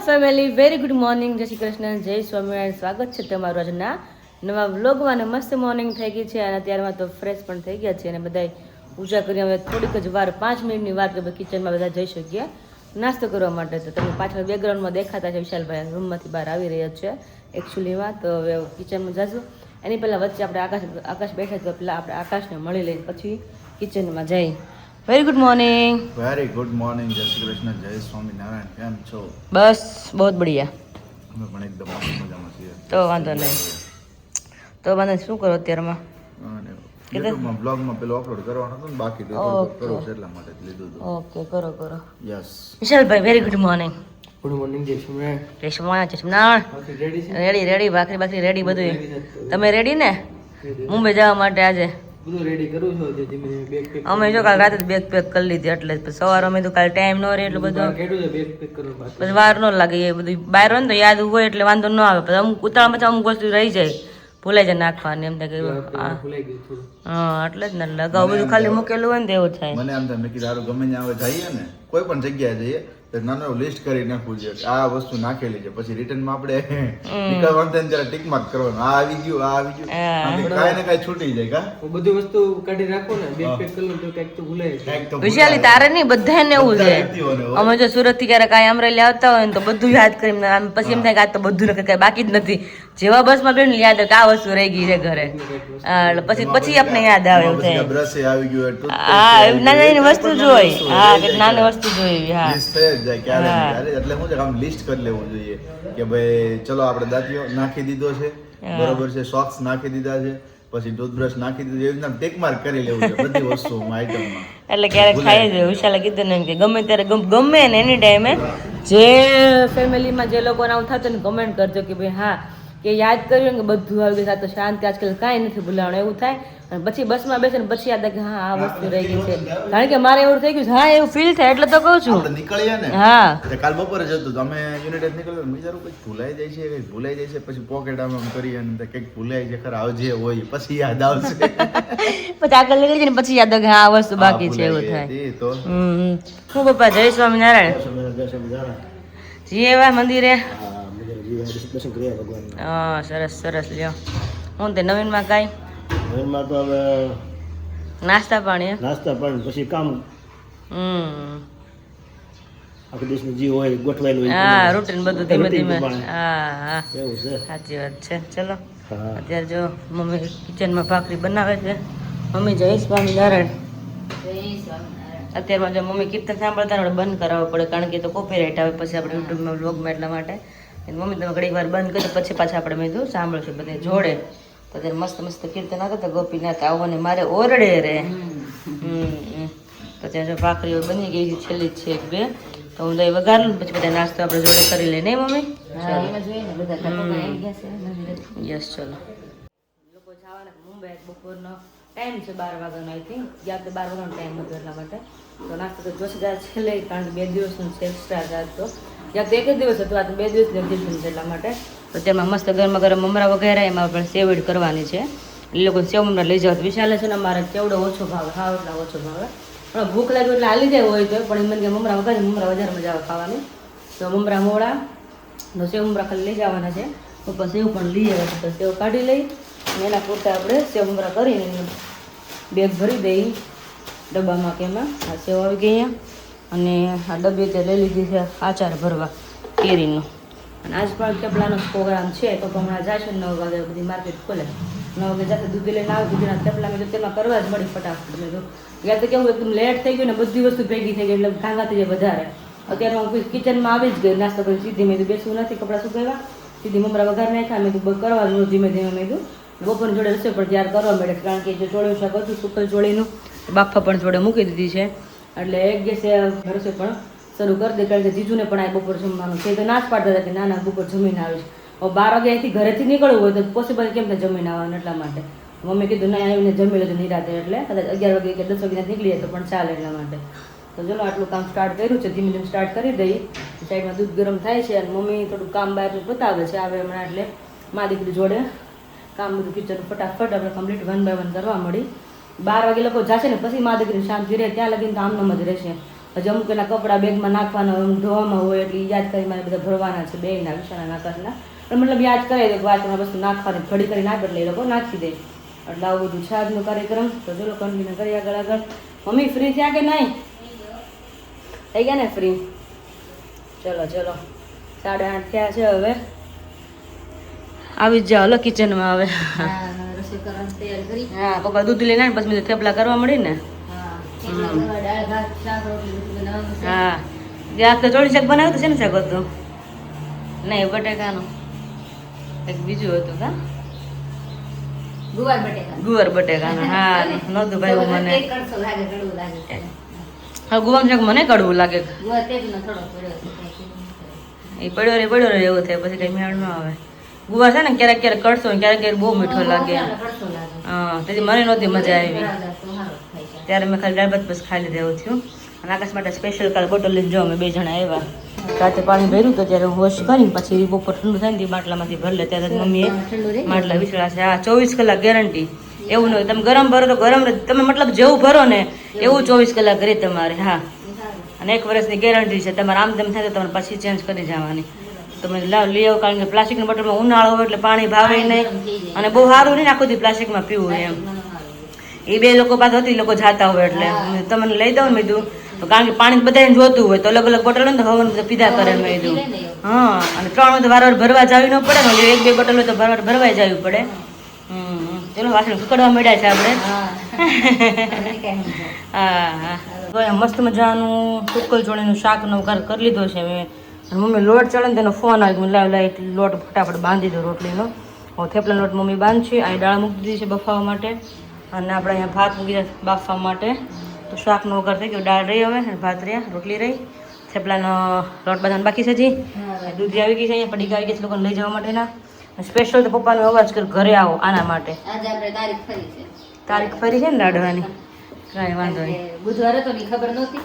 Family, very good morning, જય શ્રી કૃષ્ણ, જય સ્વામિનારાયણ. સ્વાગત છે તમારું આજના નવા વ્લોગમાં. અને મસ્ત મોર્નિંગ થઈ ગઈ છે અને અત્યારમાં તો ફ્રેશ પણ થઈ ગયા છે અને બધા પૂજા કરી હવે થોડીક જ વાર 5 મિનિટની વાર કે કિચનમાં બધા જઈ શકીએ નાસ્તો કરવા માટે. તો તમે પાછળ બેકગ્રાઉન્ડમાં દેખાતા છે વિશાલભાઈ રૂમમાંથી બહાર આવી રહ્યા છે એકચ્યુઅલીમાં. તો હવે કિચનમાં જશું. એની પહેલાં વચ્ચે આપણે આકાશ બેઠા તો પહેલાં આપણે આકાશને મળી લઈએ પછી કિચનમાં જઈએ. Very good morning. Very good morning, જય શ્રી કૃષ્ણ, જય સ્વામિનારાયણ. કેમ છો? બસ બહુ બઢિયા. અમે પણ એકદમ મજામાં છીએ. તો વાંધો નહીં. તો વાંધો શું કરો અત્યારમાં? યુટ્યુબમાં બ્લોગમાં પેલો અપલોડ કરવાનો હતો ને બાકી તો કરો છે એટલા માટે લીધું હતું. ઓકે, કરો. યસ. વિશાલભાઈ, very good morning. Good morning જય સ્વામિનારાયણ. જય સ્વામિનારાયણ. રેડી ભાખરી રેડી બધું. તમે રેડી ને મુંબઈ જવા માટે? આજે બધું રેડી કરું છું. જે ધીમે બેગ પેક અમે જો કાલ રાતે બેગ પેક કરી લીધી એટલે પછી સવારે અમે તો કાલે ટાઈમ ન રહે એટલે બધું કેટલું છે બેગ પેક કરવું બાકી. પછી વાર ન લાગે. એ બધું બહાર હોય ને તો યાદ હોય એટલે વાંધો ન આવે. પછી અમુક ઉતાવળમાં અમુક વસ્તુ રહી જાય, ભૂલાઈ જાય નાખવાની. એમ થાય કે ભૂલાઈ ગયું થોડું. હા એટલે જ ને લગાવ બધું ખાલી મૂકેલું હોય ને તો એવું થાય. મને આમ થાય મેં કીધું સારું ગમે ત્યાં હવે જઈએ ને કોઈ પણ જગ્યાએ જઈએ તો નાનું લિસ્ટ કરી નાખવું જોઈએ કે આ વસ્તુ નાખેલી છે. પછી રિટર્નમાં આપણે નીકળવાનું થાય ત્યારે ટીક માર્ક કરવાનું, આ આવી ગયું, આ આવી ગયું. કાંઈ ને કાંઈ છૂટી જાય. કા હું બધી વસ્તુ કાઢી રાખો ને બેગ પેક કરી લઉં તો કંઈક તો ભૂલાય જાય. કાંઈક તો વિશાલી તારે નહીં, બધાને એવું છે. અમે જો સુરત થી ક્યારેક કાંઈ અમરેલી આવતા હોય ને તો બધું યાદ કરીને આમ પછી એમ થાય કે આ તો બધું કઈ બાકી જ નથી. જેવા બસમાં બેન યાદ આવે કે આ વસ્તુ રહી ગઈ છે ઘરે. પછી આપણે યાદ આવે એવું થાય. બ્રશ આવી ગયું, હા, નાની વસ્તુ જોઈ. હા, નાની વસ્તુ જોઈ. હા, લિસ્ટ થઈ જ જાય ક્યારે એટલે હું આમ લિસ્ટ કરી લેવું જોઈએ કે ભાઈ ચલો આપણે દાંતીઓ નાખી દીધો છે, બરોબર છે, સોક્સ નાખી દીધા છે, પછી ટૂથબ્રશ નાખી દીધું, એવી રીતના ટેક માર્ક કરી લેવું છે બધી વસ્તુમાં, આઈટમમાં. એટલે ક્યારેક થાય જ. વિશાલે કીધું ને કે ગમે ત્યારે ગમે ને એની ટાઈમે જે ફેમિલીમાં જે લોકોને આવું થતું ને કમેન્ટ કરજો કે ભાઈ હા કે યાદ કર્યું કે બધું આવી ગયું તો શાંતિ, આજકાલ કાંઈ નથી ભૂલાવાનું એવું થાય. અને પછી બસમાં બેસે ને પછી યાદ આવે કે હા આ વસ્તુ રહી ગઈ છે. કારણ કે મારે એવું થઈ ગયું છે. હા, એવું ફીલ થાય એટલે તો કહું છું. આપણે નીકળીએ ને હા, કાલ બપોરે જતું તો અમે યુનાઇટેડ નીકળ્યો, વિચારું કંઈક ભૂલાઈ જાય છે, પછી પોકેટ આમ કરીએ અને કંઈક ભૂલાઈ છે ખરા, જે હોય પછી યાદ આવશે. પછી આગળ નીકળી જાય ને પછી યાદ આવે કે હા આ વસ્તુ બાકી છે એવું થાય. તો હું પપ્પા જય સ્વામિનારાયણ. જી એવા મંદિરે. હા, સરસ લ્યો. હું તે નવીનમાં કાંઈ ઘરમાં તો હવે નાસ્તા પાણી પછી કામ આખો દિવસનું જે હોય ગોઠવાયેલું હોય. હા, રૂટીન બધું ધીમે ધીમે. એવું હા, છે. સાચી વાત છે. ચલો અત્યારે જો મમ્મી કિચનમાં ભાખરી બનાવે છે. મમ્મી જય સ્વામિનારાયણ. અત્યારમાં જો મમ્મી કીર્તન સાંભળતા ને બંધ કરાવવું પડે કારણ કે તો કોપીરાઇટ આવે પછી આપણે યુટ્યુબમાં વ્લોગમાં. એટલા માટે મમ્મી તમે ઘણી વાર બંધ કરી પછી પાછા આપણે મેં કીધું સાંભળશું બધે જોડે. તો ત્યારે મસ્ત કીર્તન આવતા તો ગોપીનાથ આવો ને મારે ઓરડે રે. તો ત્યાં જો ભાખરીઓ બની ગઈ છે, છેલ્લી જ છે 1-2. તો હું દહીં વઘારું પછી બધા નાસ્તો આપણે જોડે કરી લઈએ, નહીં મમ્મી? યસ. ચલો લોકો જવાના મુંબઈ બપોરનો ટાઈમ છે 12 વાગ્યાનો. આઈ થિંક યાદ 12 વાગ્યાનો ટાઈમ હતો એટલા માટે તો નાસ્તો તો જોશે છેલ્લે કારણ કે 2 દિવસનું છે એક્સ્ટ્રા ચાર્જ. તો યા તો 1 જ દિવસ હતું, આ તો 2 દિવસ લગી છે એટલા માટે. તો તેમાં મસ્ત ગરમ મમરા વગેરે એમાં પણ સેવડ કરવાની છે. એ લોકોને સેવ મમરા લઈ જાવ. વિશાલે છે ને અમારે કેવડો ઓછો ભાવે, હા એટલા ઓછો ભાવે. પણ ભૂખ લાગ્યું એટલે હાલી જાય હોય તો પણ એમ કે મમરા વગર મમરા વધારે મજા આવે ખાવાની. તો મમરા મોડા તો સેવ મમરા ખાલી લઈ જવાના છે. ઉપર સેવ પણ લઈ આવે તો સેવ કાઢી લઈ અને એના પૂરતા આપણે સેવ મમરા કરીને બેગ ભરી દઈ ડબ્બામાં કે એમાં. આ સેવ આવી ગઈ અહીંયા અને આ ડબ્બી તે લઈ લીધી છે આચાર ભરવા કેરીનો. અને આજ પણ થેપલાનો પ્રોગ્રામ છે તો હમણાં જશે 9 વાગે બધી માર્કેટ ખોલે. 9 વાગે જશે દૂધ લઈને આવે દૂધના થેપલા મેં તો તેમાં કરવા જ મળી ફટાફટ. મેં તો યાદ તો કેવું એકદમ લેટ થઈ ગયું ને બધી વસ્તુ ભેગી થઈ ગઈ એટલે ઢાંગા થઈ જાય વધારે. અત્યારે હું કિચનમાં આવી જ ગઈ નાસ્તો કરી સીધી. મેં તો બેસવું નથી, કપડાં સુકાવ્યા, સીધી મમરા વઘાર નાખ્યા. મેં તો કરવા જ ધીમે મેં કીધું બપોરની જોડે રસોઈ પણ તૈયાર કરવા મળે કારણ કે જે ચોળીનું શાક હતું સુકલ ચોળીનું બાફા પણ જોડે મૂકી દીધી છે એટલે એક ગેસે રસોઈ પણ શરૂ કરી દે. કારણ કે જીજુને પણ આ બપોર જમવાનું છે તો ના જ પાડતા હતા કે ના બપોર જમીને આવીશ. હવે 12 વાગે અહીંથી ઘરેથી નીકળવું હોય તો પોસિબલ કેમ થાય જમીને આવવાનું. એટલા માટે મમ્મી કીધું ના આવીને જમી લેજો નિરાતે એટલે કદાચ 11 વાગે કે 10 વાગે નીકળીએ તો પણ ચાલે એટલા માટે. તો ચલો આટલું કામ સ્ટાર્ટ કર્યું છે, ધીમે ધીમે સ્ટાર્ટ કરી દઈ. સાઈડમાં દૂધ ગરમ થાય છે અને મમ્મી થોડું કામ બહારનું બતાવે છે આવે હમણાં એટલે મા દીકરી જોડે કામ બધું કિચન ફટાફટ આપણે કમ્પ્લીટ 1 by 1 કરવા મળી. 12 વાગે લોકો જશે ને પછી મા દીકરીને શાંતિ રહે ત્યાં લગીને તો આમનામ જ રહેશે. હજી અમુક એના કપડાં બેગમાં નાખવાના હોય, ધોવામાં હોય એટલે ઈ યાદ કરી મારે બધા ભરવાના છે બેયના વિશાના આકાશના. પણ મતલબ યાદ કરાવી દો કે વાતમાં વસ્તુ નાખવાની ઘડી કરી નાખે એટલે એ લોકો નાખી દે. એટલે આવું બધું છે આજનો કાર્યક્રમ. તો ચલો કન્ટિન્યુ કરીએ આગળ. મમ્મી ફ્રી થયા કે નહીં? થઈ ગયા ને ફ્રી? ચલો 8:30 થયા છે. હવે આવી જ જાઓ લો કિચનમાં હવે. રસોઈ કરવાની તૈયારી કરી. હા પપ્પા દૂધ લઈને આવે પછી મેં થેપલા કરવા મળી ને. થેપલા કરવા, દાળ ભાત, શાક રોટલી બધું બનાવવાનું છે. હા ત્યાં તો ચોળી શાક બનાવ્યું હતું. શેનું શાક હતું? નહીં બટેકાનું એક બીજું હતું કા ગુવાર બટેકા. ગુવાર બટેકાનું. હા નહોતું ભાઈ મને. તે કડસો લાગે, કડવું લાગે. હા ગુવાનું શાક મને કડવું લાગે. ગુવાર તેજનો થોડો પડ્યો છે, કંઈ એ પડ્યો રે એવું થાય પછી કઈ મેળ ન આવે. ગુવાર છે ને ક્યારેક ક્યારેક કડશો ને ક્યારેક બહુ મીઠો લાગે. કડસો લાગે. હા તેથી મને નહોતી મજા આવી. બરાબર, તો સારું થાય છે. ત્યારે મેં ખાલી દાળ ભાત બસ ખાઈ લીધા એવું થયું. અને આકાશ માટે સ્પેશિયલ કાલ બોટલ લઈને જો અમે 2 જણા આવ્યા. રાતે પાણી ભર્યું તો ત્યારે વોશ કરીને પછી બપોર ઠંડુ થાય ને માટલામાંથી ભરી લે. ત્યારે મમ્મીએ ઠંડુ રહે? માટલા વિસળા છે. હા 24 કલાક ગેરંટી. એવું ન હોય તમે ગરમ ભરો તો ગરમ રહે. તમે મતલબ જેવું ભરો ને એવું 24 કલાક રહે તમારે. હા અને 1 વર્ષની ગેરંટી છે. તમારે આમ તેમ થાય તો તમારે પછી ચેન્જ કરી જવાની. તમે લઈ આવો કારણ કે પ્લાસ્ટિકની બોટલમાં ઉનાળો હોય એટલે પાણી ભાવે નહીં અને બહુ સારું નહીં આખું દી પ્લાસ્ટિકમાં પીવું એમ. એ 2 લોકો પાસે હતી લોકો જાતા હોય એટલે તમને લઈ દઉં ને મેં કીધું તો કારણ કે પાણી બધાને જોતું હોય તો અલગ અલગ બોટલ હોય ને તો હવન બધા પીધા કરે મેં કીધું. હા અને 3 હોય તો વારવાર ભરવા જાવી ન પડે ને 1-2 બોટલ હોય તો વારવાર ભરવાય જવી પડે. ચલો વાસણ સુકડવા મળ્યા છે આપણે. હા હા તો મસ્ત મજાનું ટુકલ ચોળીનું શાકનો વઘાર કરી લીધો છે મેં. મમ્મી લોટ ચડે ને તેનો ફોન આવી ગયો લાવ લોટ ફટાફટ બાંધી દો રોટલીનો. હવે થેપલા લોટ મમ્મી બાંધશે. અહીં દાળ મૂકી દીધી છે બફાવા માટે અને આપણે અહીંયા ભાત મૂકી દીધા બાફવા માટે. તો શાકનો વઘાર થઈ ગયો. દાળ રહી હવે ભાત રહ્યા રોટલી રહી. થેપલાનો લોટ બાંધવાનો બાકી છે. દૂધી આવી ગઈ છે. અહીંયા પડીકા આવી ગઈ છે લોકોને લઈ જવા માટેના. સ્પેશિયલ તો પપ્પાનો અવાજ કર ઘરે આવો આના માટે. આજે આપણે તારીખ ફરી છે. તારીખ ફરી છે ને લાડવાની? કાંઈ વાંધો નહીં. બુધવારે તો ની ખબર નહોતી.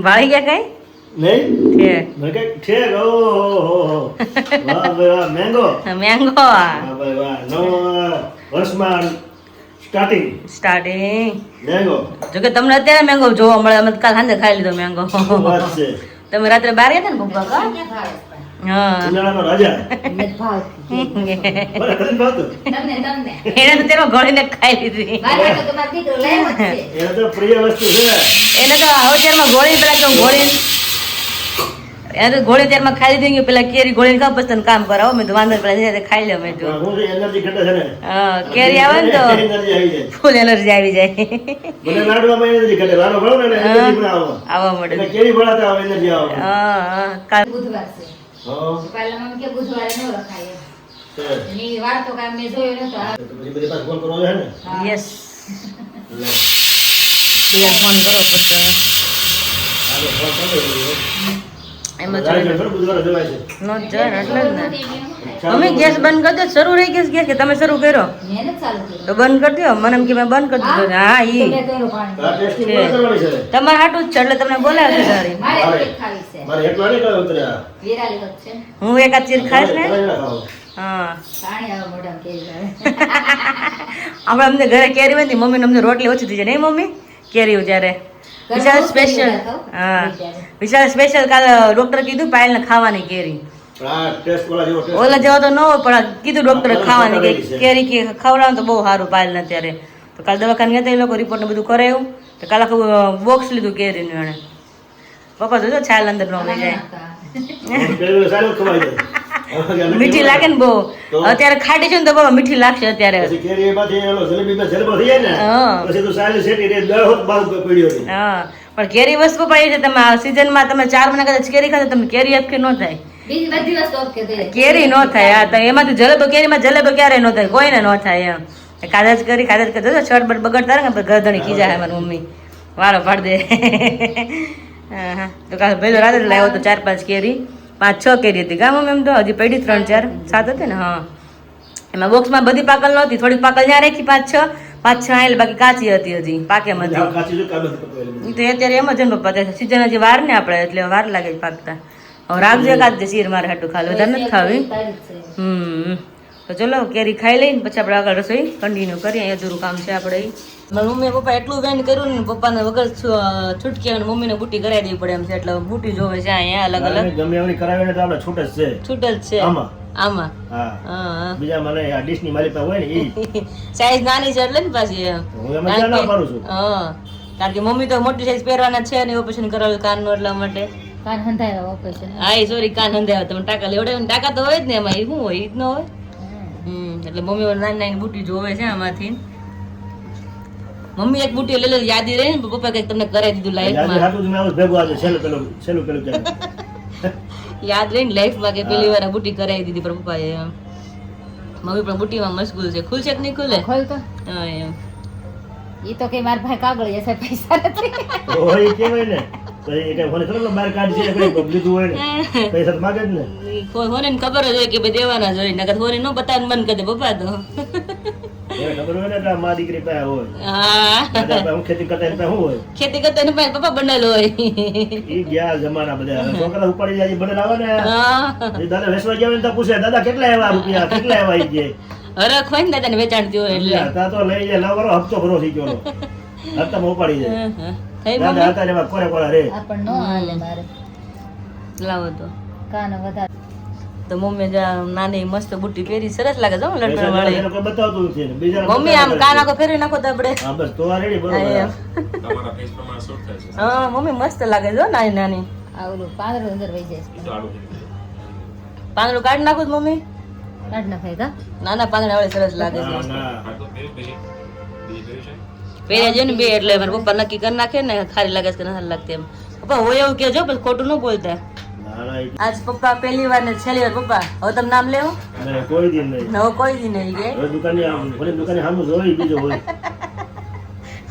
વાળી ગયા કઈ નહીં છે મેં કઈ ઠેક ઓહો વાહ ભાઈ વાહ મેંગો મેંગો વાહ ભાઈ વાહ નવા વર્ષમાં સ્ટાર્ટિંગ મેંગો જોકે તમને અત્યારે મેંગો જોવા મળે. અમે કાલ સાંજે ખાઈ લીધો મેંગો. શું વાત છે તમે રાત્રે બહાર ગયા હતા ને પપ્પા કા? ક્યાં ભાવે છે? હા ઉનાળાનો રાજા મને ભાવતી. મને કદી ભાવતું તમને એને તો તેમાં ગળીને ખાઈ લીધી. મારે તો તમારો દીકરો લાવ્યો જ છે. એને તો પ્રિય વસ્તુ છે એને તો હવેમાં ગોળી પેલા કે ગોળી એને તો ગોળી ત્યારમાં ખાઈ લીધી કે પેલા કેરી ગોળીને ખાવ પછી તને કામ કરાવો. મેં તો વાંધો પેલા ખાઈ લે મેં તો. પણ હું એનર્જી ઘટે છે ને હા કેરી આવે ને તો એનર્જી આવી જાય ફૂલ એનર્જી આવી જાય. મને લાડવામાં એનર્જી ઘટે લાડો ભણો ને એનર્જી પણ આવે આવવા મળે. અને કેરી ભણાતા આવે એનર્જી આવે હા કાલ બુધવાર છે. હા પહેલા મમ્મી કે બુધવારે ન રખાય એમ. છે એની વાર તો કાંઈ મેં જોયો નતો. આ તો પછી બધી પાસે ફોન કરવો છે ને યસ યાર ફોન કરો પછી હાલો ફોન કરો એમાં રાઈટ સર બુધવારે જવાય છે નો જણ એટલે જ ને. એમ શું થાય? મમ્મી ગેસ બંધ કરી દો. શરૂ રહી ગેસ કે તમે શરૂ કર્યો મેં નથી ચાલુ કર્યું. તો બંધ કરી દો. મને એમ કે મેં બંધ કરી દીધો. હા તો ઈ મેં કર્યું પાણી. આ ટેસ્ટિંગ કોણ કરવાની છે તમારે હાટું જ છે એટલે તમને બોલાવે છે તારી. મારે મારે. એક ખાવી છે. મારે એકલા નહીં કયો ઉતર્યા વિરાલી હોત છે. હું એકાદ ચીર ખાઈશ ને. તારે ના ખાવ હા પાણી આવે મોઢામાં કેરી આવે. આપણે અમને ઘરે કેરી હોય ને મમ્મીને અમને રોટલી ઓછી થઈ જાય નહીં મમ્મી કેરી જ્યારે વિશાલ સ્પેશિયલ. હા વિશાલ સ્પેશિયલ કાલે ડોક્ટર કીધું પાયલને ખાવાની કેરી. પણ આ ટેસ્ટ વાળા જેવો ટેસ્ટ ઓલા જેવો તો ન હોય પણ આ કીધું ડોક્ટરે ખાવાની કે કેરી કે ખવડાવો તો બહુ સારું પાયલને અત્યારે. તો કાલે દવાખાને ગયા હતા એ લોકો રિપોર્ટ ને બધું કરાવ્યું તો કાલે આખું બોક્સ લીધું કેરીનું એણે. પપ્પા જોજો છાલ અંદર ન લઈ જાય. પેલું સારું ખવાય જાય મીઠી લાગે ને બહુ. અત્યારે ખાટી છે ને તો બાબા મીઠી લાગશે અત્યારે. પછી કેરી એમાંથી એનો જલેબીમાં જલેબો થઈ જાય ને હા. પછી તો સાલી શેટી રે દળ હોત બાર પડ્યો હતી હા પણ કેરી વસ્તુ પડી છે. તમે આ સિઝનમાં તમે 4 મહિના કદાચ કેરી ખાશો તમને કેરી અટકે ન થાય. બીજી બધી વસ્તુ ઓકે થઈ. કેરી ન થાય. હા તો એમાંથી જલેબો કેરીમાં જલેબો ક્યારે ન થાય કોઈને ન થાય એમ. કાદા જ કરી જો શર્ટ બટ બગડતા રહે ને ગરદણી ખીજા હે મારી મમ્મી વારો પાડ દે. હા હા તો કાલે પહેલો રાતે જ લાવ્યો તો 4-5 કેરી 5-6 કેરી હતી કા મમ્મી. એમ તો હજી પડી 3-4-7 હતી ને. હા એમાં બોક્સમાં બધી પાકલ નહોતી. થોડીક પાકલ ત્યાં રાખી 5-6 આવેલ બાકી કાચી હતી હજી પાકેમ હતી. આ કાચી જો કાબત પકવેલી ઈ તો અત્યારે એમ જ ને પપ્પા સીઝન હજી વાર ને આપણે એટલે વાર લાગે છે પાકતા. હવે રાખજો એકાદ દે શીર મારે હાટું ખાલી વધારે નથી ખાવી. તો ચલો કેરી ખાઈ લઈને પછી આપણે આગળ રસોઈ કન્ટિન્યુ કરીએ. અહીંયા અધૂરું કામ છે આપણે. મારી મમ્મી પપ્પા એટલું વેન કર્યું ને પપ્પાને વગર છૂટકી આવે મમ્મીને બુટી કરાવી દેવી પડે એમ છે એટલે બુટી જોવે છે અહીંયા અલગ અલગ ગમે એવડી કરાવીને તો આપણે છૂટ જ છે. છૂટ જ છે આમાં આમાં. હા હા બીજા મને આ ડીશ ની મારી પાસે હોય ને ઈ સાઈઝ નાની છે એટલે ને પાછી એમ. હું એમાં ક્યાં ના પાડું છું. હા કારણ કે મમ્મી તો મોટી સાઈઝ પહેરવાના છે ને ઓપરેશન કરાવેલું કાનનું એટલા માટે. કાન હંધાય ઓપરેશન. હા એ સોરી કાન હંધાવે તમે ટાંકા લેવડાવે ટાંકા તો હોય જ ને એમાં એ શું હોય એ જ ન હોય. એટલે મમ્મી નાની નાની બુટી જોવે છે આમાંથી. મમ્મી એક બુટી લઈ લે યાદી રહી ને પપ્પા કઈક તમને કરાવી દીધું લાઈફમાં. હાટું મેં આવું ભેગું આજે છેલ્લું પેલું કે યાદ રહી ને લાઈફમાં કે પેલી વાર બુટી કરાવી દીધી પણ પપ્પાએ એમ. મમ્મી પણ બુટીમાં મશગુલ છે. ખુલશે કે નહીં ખુલે? ખોલ તો હા એમ. ઈ તો કે માર ભાઈ કાગળ જશે પૈસા નથી. હોય કેવાય ને તો એ કઈ ફોન કરો બહાર કાઢી છે કઈ લીધું હોય ને પૈસા તો માગે જ ને. હોને ને ખબર જ હોય કે ભાઈ દેવાના જ હોય નકર હોને ન બતાવીને મન કરે પપ્પા તો. એને ખબર હોય ને કે આ મા દીકરી પાસે હોય. હા દાદા પાસે હું ખેતી કરતા એની પાસે શું હોય. ખેતી કરતા ને પપ્પા બંનેલો હોય. ઈ ગયા જમાના બધા છોકરા ઉપાડી જાય બને આવે ને હા એ દાદા વેચવા ગયા હોય ને તો પૂછે દાદા કેટલા આવ્યા રૂપિયા કેટલા આવ્યા ઈ કે હરખ હોય ને દાદાને વેચાણતી હોય એટલે. તા તો લઈ જાય લાવ કરો હપ્તો ભરો થઈ ગયો હપ્તામાં ઉપાડી જાય થઈ દાદા હતા ને એમાં કોરે કોરા રે આપણ નો હાલે મારે લાવો તો. કાન વધારે તો મમ્મી નાની મસ્ત બુટ્ટી પહેરી સરસ લાગે છે લટકણ પૈસા વાળી. એને કોઈ બતાવતું નથી ને બીજા મમ્મી આમ કાન આખો ફેરવી નાખો તો આપણે. હા બસ તો આ રેડી બરોબર એમ. હા મમ્મી મસ્ત લાગે છે હો નાની નાની. આ ઓલું પાંદડું અંદર વહી જાય પાંદડું કાઢી નાખું છું મમ્મી. કાઢ નાખાય કા નાના પાંદડા વાળી સરસ લાગે ના છે. ના પહેર્યા છે ને બે એટલે મારા પપ્પા નક્કી કરી નાખે ને ખારી લાગે છે કે નથી લાગતી એમ. પપ્પા હોય એવું કેજો પછી ખોટું ન બોલતા. ના ના આજ પપ્પા પહેલી વાર ને છેલ્લી વાર પપ્પા હવે તમે નામ લેવો નહીં, કોઈ દિન નહીં ને હવે કોઈ દી નહીં કે હવે દુકાનની આમ ફરી દુકાનની સામે જોઈ બીજો હોય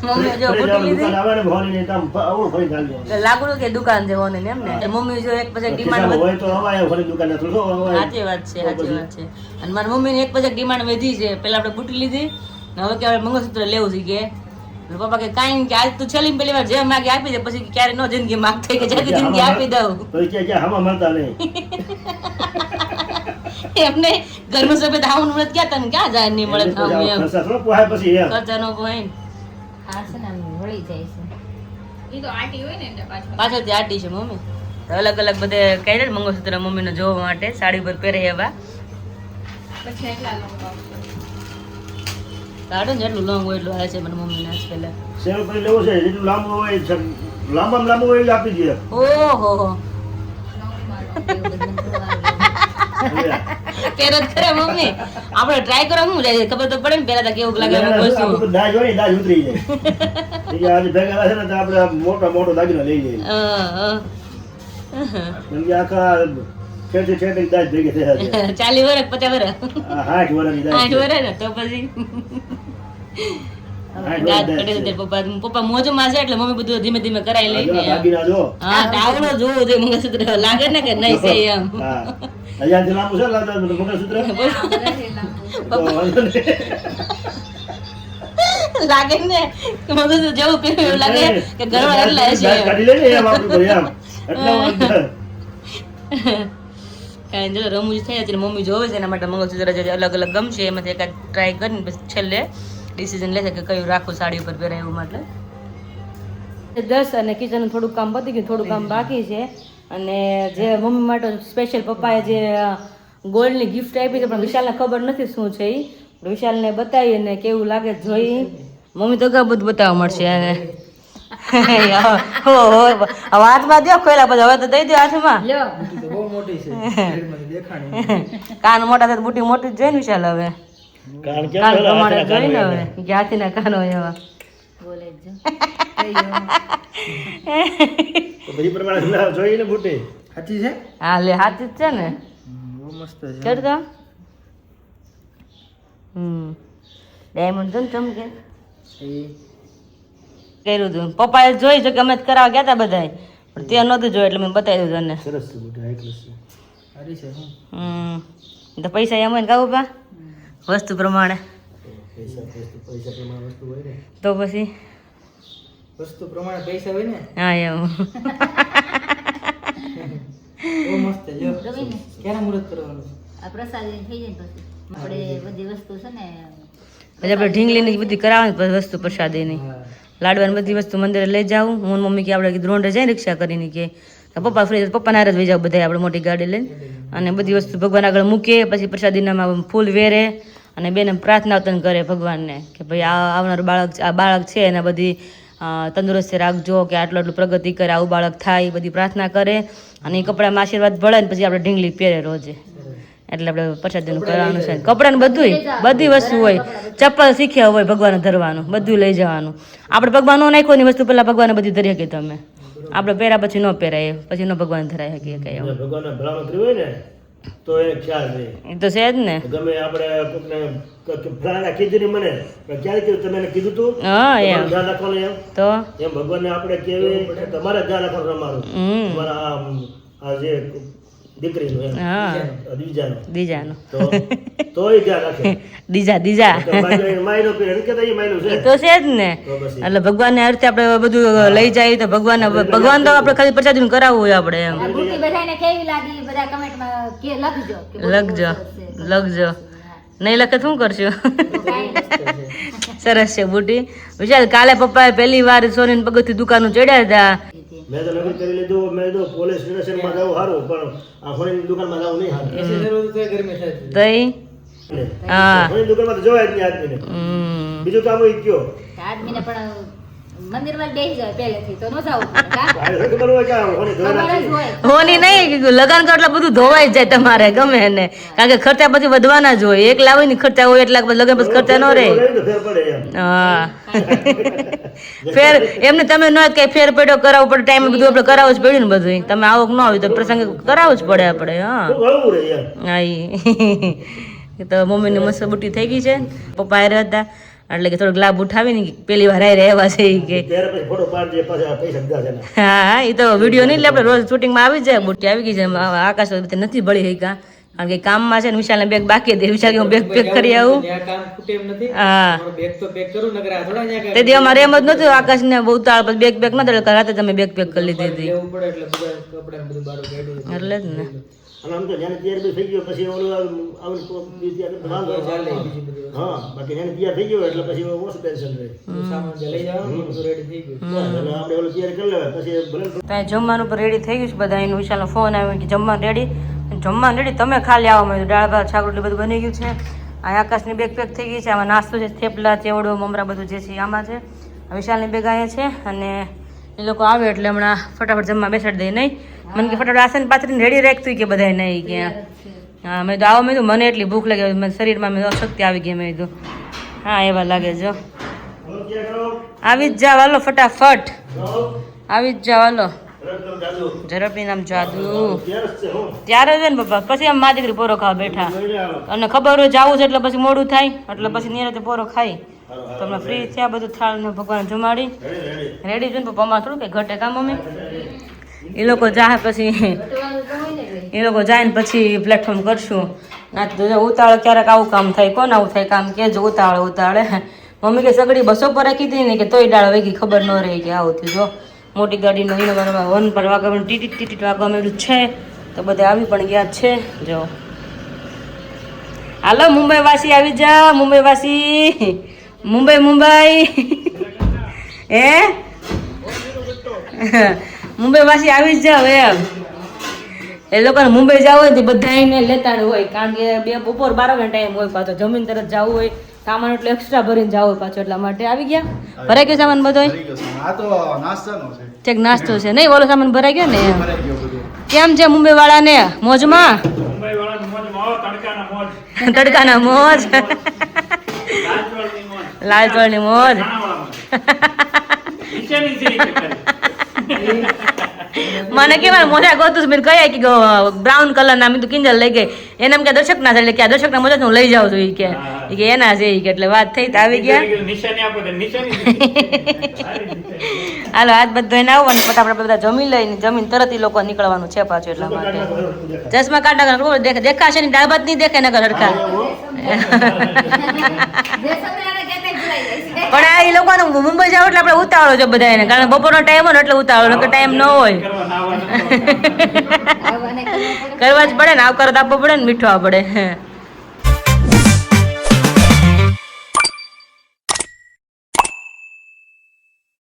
મમ્મી જો ફરી બુટી જાવ, લીધી દુકાન આવે ને ભોની ને આમ આવું ફરી ચાલજો એટલે લાગુ કે દુકાન છે ઓને એમ ને મમ્મી જો એક પછી ડિમાન્ડ ખિસ્સામાં હોય તો હવાય ફરી દુકાને થોડો હવાય સાચી વાત છે સાચી વાત છે. અને મારી મમ્મીની એક પછી ડિમાન્ડ વધી છે. પેલા આપણે બુટી લીધી ને હવે કે આપણે મંગળસૂત્ર લેવું છે કે એટલે પપ્પા કે કાંઈ કે આજ તું છેલ્લી પહેલી વાર જે માગે આપી દે પછી ક્યારે નો જિંદગી માગતી કે જલ્દી જિંદગી આપી દઉં. તો ક્યાં ક્યાં હામાં મળતા નહીં એમને ઘરનું સફેદ આવું મળે ક્યાં તને ક્યાં જાય નહીં મળે એટલે ખાવું એમ ખર્ચા થોડો પોહાય પછી એમ ખર્ચાનો કોઈ આ છે ને આમ વળી જાય છે પાછળથી આટી છે મમ્મી. તો અલગ અલગ બધે કહી દે મંગળસૂત્ર મમ્મીને જોવા માટે સાડી પર પહેરે એવા કાઢો ને જેટલું લોંગ હોય એટલું આવે છે મને મમ્મીને આજ પહેલા. સેલ કરી લેવું છે જેટલું લાંબુ હોય લાંબામાં લાંબુ હોય એ આપી દે ઓહો એવું બધું થોડું આવે. પહેરો જ ખરા મમ્મી. આપણે ટ્રાય કરો શું જાય ખબર તો પડે ને પહેલા તો કેવું લાગે અમે જોઈશું. આપણું દાજ હોય ને દાજ ઉતરી જાય એ આજે ભેગા છે ને તો આપણે મોટો દાગીનો લઈ લઈએ કેમ કે આખા છેટી છેટી દાજ ભેગી થયા છે 40 વર્ષ 50 વર્ષ 60 વર્ષની દાજ 8 વર્ષ ને તો પછી દાંત કઢે છે પપ્પા મોજમાં છે એટલે મમ્મી બધું ધીમે ધીમે કરાવી લે ને. દાગીના જો હા ટાવડો જોવો જોઈએ મંગળસૂત્ર લાગે ને કે નહીં છે એમ. હા અહીંયાથી લાંબુ છે લાગતા મંગળસૂત્ર તો વાંધો નહીં. લાગે ને કે મંગળસૂત્ર જેવું પહેર્યું એવું લાગે કે ઘરમાં એટલા હશે દાજ કાઢી લે ને એમ આપણું કોઈ એમ એટલા વાંધો. કાંઈ જો રમૂજ થઈ છે મમ્મી જોવે છે એના માટે મંગળસૂત્ર જે અલગ અલગ ગમશે એમાંથી એકાદ ટ્રાય કરીને પછી છેલ્લે ડિસિઝન લેશે કે કયું રાખવું સાડી ઉપર પહેરાય એવું માટે. 10 અને કિચનનું થોડુંક કામ પતી ગયું થોડું કામ બાકી છે. અને જે મમ્મી માટે સ્પેશિયલ પપ્પાએ જે ગોલ્ડની ગિફ્ટ આપી છે પણ વિશાલને ખબર નથી શું છે એ વિશાલને બતાવી અને કેવું લાગે જોઈ. મમ્મી તો ઘણું બધું બતાવવા મળશે એને હાથમાં દો ખોયલા પછી હવે તો દઈ દો હાથમાં. લ્યો તો બહુ મોટી છે શેરમાંથી દેખાણી કાન મોટા થાય તો બુટી મોટી જ જોઈ ને વિશાલ હવે કારણ કે કાન પ્રમાણે જોઈ ને હવે કે હાથીના કાન હોય એવા. બોલે જ તો પછી પ્રમાણે જોઈને બુટી સાચી છે હા લે હાથી જ છે ને બહુ મસ્ત છે ચડતો ડાયમંડ છે ને ચમકે કર્યું હતું પપ્પાએ જોઈ છે કે અમે જ કરાવવા ગયા હતા બધા પણ તે નહોતું જોયું એટલે મેં બતાવી દીધું તને. સરસ છે બુટી હાઈ ક્લાસ છે સારી છે હું તો પૈસા એમ હોય ને કાવું પા વસ્તુ પ્રમાણે પૈસા પ્રમાણે વસ્તુ હોય ને તો પછી વસ્તુ પ્રમાણે પૈસા હોય ને હા એવું બહુ મસ્ત છે જો ક્યારે મુહૂર્ત કરવાનું છે આ પ્રસાદી થઈ જાય ને પછી આપણે બધી વસ્તુ છે ને પછી આપણે ઢીંગલીની બધી કરાવવાની પછી વસ્તુ પ્રસાદીની લાડવાની બધી વસ્તુ મંદિરે લઈ જાઉં હું ને મમ્મી કે આપણે રોંડે જાય રિક્ષા કરીને કે પપ્પા ફ્રી પપ્પાના હારે જ વહી જાવ બધા આપણે મોટી ગાડી લઈને અને બધી વસ્તુ ભગવાન આગળ મૂકીએ પછી પ્રસાદીનામાં ફૂલ વેરે અને બેને પ્રાર્થના વતન કરે ભગવાનને કે ભાઈ આ આવનારું બાળક છે એને બધી તંદુરસ્તી રાખજો કે આટલું આટલું પ્રગતિ કરે આવું બાળક થાય બધી પ્રાર્થના કરે અને એ કપડામાં આશીર્વાદ ભળે ને પછી આપણે ઢીંગલી પહેરે રોજે એટલે આપણે પ્રસાદીનું કરવાનું છે કપડાને બધી વસ્તુ હોય ચપ્પલ શીખ્યા હોય ભગવાન ધરવાનું બધું લઈ જવાનું આપણે ભગવાન નો નાખ્યો ની વસ્તુ પેલા ભગવાને બધી ધરી શકીએ તમે આપણે પહેર્યા પછી ન પહેરાય પછી ન ભગવાન ધરાય શકીએ કઈ એવું ભગવાનને ભલામણ કરી હોય ને તો એને ખ્યાલ રહે. એ તો છે જ ને ગમે આપણે કોકને ફલાણા કીધું નહીં મને પણ ક્યારે કીધું તમે એને કીધું તું હા એમ તમારું ધ્યાન રાખવાનું એમ તો એમ ભગવાનને આપણે કહેવી તમારે ધ્યાન રાખવાનું તમારું તમારા આ જે દીકરીનું એમ હા બીજાનું દીજાનું તો એ ધ્યાન રાખે દીજા તો માયનો પીરે એને કહેતા એ માયનું છે એ તો છે જ ને તો પછી એટલે ભગવાનને આ રીતે આપણે બધું લઈ જાય તો ભગવાન તો આપણે ખાલી પ્રસાદીનું કરાવવું હોય આપણે એમ આ બુટી બધાને કેવી લાગી બધા કમેન્ટમાં કે લખજો કે બહુ લખજો સરસ છે. લખજો નહીં લખે શું કરશું તો કાંઈ નથી. સરસ છે બુટી વિશાલ કાલે પપ્પાએ પહેલી વાર સોનીને પગથી દુકાનું ચડ્યા હતા મેં તો નક્કી કરી લીધું મેં તો પોલીસ સ્ટેશનમાં જવું સારું પણ આ ફોનની દુકાનમાં જવું નહીં સારું એસી જરૂર તો ગરમી થાય તઈ હા ફોનની દુકાનમાં તો જવાય જ નહીં આદમીને બીજું કામ હોય કયો આદમીને પણ મંદિરમાં જ બેસી જાય પહેલેથી તો ન જવું પડે કાં? આ ખબર હોય કે આ ફોનની ધોઈ ખબર જ નાખી. હોય હોની નહીં કીધું લગન કરો એટલે બધું ધોવાઈ જ જાય તમારે ગમે એને કારણ કે ખર્ચા પછી વધવાના જ હોય એક લાવી ને ખર્ચા હોય એટલા પછી લગન પછી ખર્ચા ન રહે ધોઈ તો ફેર પડે એમ હા ફેર એમને તમે ન કઈ ફેર પડ્યો કરાવવો પડે ટાઈમે બધું આપણે કરાવવું જ પડ્યું ને બધું તમે આવો ન હોય તો પ્રસંગે કરાવવું જ પડે આપણે હા શું ઘણું રહે એમ હા એ તો મમ્મીની મસ્ત બુટ્ટી થઈ ગઈ છે પપ્પા હારે હતા એટલે કે થોડોક લાભ ઉઠાવીને પેલી વાર હારે રહેવા છે ઈ કે ત્યારે પછી ફોટો પાડજે પાછા પૈસા દીધા છે ને હા એ તો વિડીયો નહીં એટલે આપણે રોજ શૂટિંગમાં આવી જાય બુટ્ટી આવી ગઈ છે આકાશ તો નથી બળી ગઈ કારણ કે કામમાં છે ને વિશાલને બેગ બાકી હતી વિશાલ હું બેગ પેક કરી આવું ત્યાં કામ ખૂટે એમ નથી હા મારો બેગ તો પેક કરું નકર આ થોડા ન્યા તેથી અમારે એમ જ નતું આકાશને બહુ તાળ પછી બેગ પેક નતો એટલે રાતે તમે બેગ પેક કરી લીધી હતી લેવું પડે એટલે બધા કપડા ને બધું બારું કાઢ્યું એટલે જ ને અને આમ તો જ્યાં તૈયાર બી થઈ ગયો પછી ઓલું વાંધો ચાલે બીજી બધી વસ્તુ. હા બાકી જ્યાં તૈયાર થઈ ગયો એટલે પછી ઓછું ટેન્શન રહે સામાન જે લઈ જવાનું એ બધું રેડી થઈ ગયું એટલે આપણે ઓલું તૈયાર કરી લેવાય પછી ભલે ત્યાં જમવાનું પર રેડી થઈ ગયું છે બધા એનું વિશાલનો ફોન આવ્યો કે જમવાનું રેડી તમે ખાલી આવો મેં દાળ ભાત શાક રોટલી બધું બની ગયું છે આ આકાશની બેગ પેક થઈ ગઈ છે આમાં નાસ્તો છે થેપલા ચેવડો મમરા બધું જે છે આમાં છે આ વિશાલની બેગ અહીંયા છે અને એ લોકો આવે એટલે હમણાં ફટાફટ જમવા બેસાડી દઈ નહીં મને કે ફટાફટ આસન પાથરીને રેડી રાખતું કે બધા નહીં કે હા મેં તો આવો મેં મને એટલી ભૂખ લાગી મને શરીરમાં મેં અશક્તિ આવી ગઈ મેં કીધું હા એવા લાગે જો આવી જ જાવ હાલો ફટાફટ આવી જ જાવ હાલો ઝડપી નામ જાદુ ત્યારે જ ને પપ્પા પછી આમ મા દીકરી પોરો ખાવા બેઠા અને ખબર હોય જાવું છે એટલે પછી મોડું થાય એટલે પછી નિરાતે પોરો ખાઈ તમને ફ્રી થયા બધું થાળ ને ભગવાન જમાડી રેડી છે ને પપ્પા અમારે થોડું કઈ ઘટે કામ મમ્મી એ લોકો જાય પછી એ લોકો જાય ને પછી પ્લેટફોર્મ કરશું ના તો જો ઉતાવળ ક્યારેક આવું કામ થાય કોને આવું થાય કામ કે જો ઉતાવળે મમ્મી કે સગડી બસો પર રાખી હતી ને કે તોય ડાળ વેગી ખબર ન રહી કે આવું થયું જો મોટી ગાડીનો ઇનોવામાં વન પર વાગવાનું ટીટી વાગવામાં એટલું છે તો બધા આવી પણ ગયા છે જો હાલો મુંબઈવાસી આવી જા મુંબઈ હે મુંબઈવાસી આવી જ જાવ એમ એ લોકોને મુંબઈ જવું હોય તો બધા એને લેતા હોય કારણ કે બપોર 12 વાગ્યાનો ટાઈમ હોય પાછો જમીન તરત જવું હોય સામાન એટલે એક્સ્ટ્રા ભરીને જવું હોય પાછો એટલા માટે આવી ગયા ભરાઈ ગયો સામાન બધો આ તો નાસ્તાનો છે ચેક નાસ્તો છે નહીં ઓલો સામાન ભરાઈ ગયો ને એમ ભરાઈ ગયો બધું કેમ છે મુંબઈ વાળાને મોજમાં તડકાના મોજ લાલચોળની મોજ મને કેવાય મોજા ગોતું મેં કહ્યા કે બ્રાઉન કલર ના મેં તો કિંજલ લઈ ગઈ એને એમ કે દર્શક ના એટલે કે આ દર્શક ના મોજા હું લઈ જાઉં છું ઈ કે એના છે ઈ કે એટલે વાત થઈ તો આવી ગયા હાલો હાથ બધો એને આવો અને ફટાફટ બધા જમી લઈને જમીન તરત ઈ લોકો નીકળવાનું છે પાછું એટલા માટે ચશ્મા કાઢા દેખાશે ને દાળ ભાત નહીં દેખે નકર હરખા પણ આ એ લોકોને મુંબઈ જાવ એટલે આપણે ઉતાવળો છે બધા એને કારણ કે બપોરનો ટાઈમ હોય ને એટલે ઉતાવળો નકર ટાઈમ ન હોય આવવાને કરવું પડે. કરવા જ પડે ને આવકાર તો આપવો પડે ને મીઠો આપડે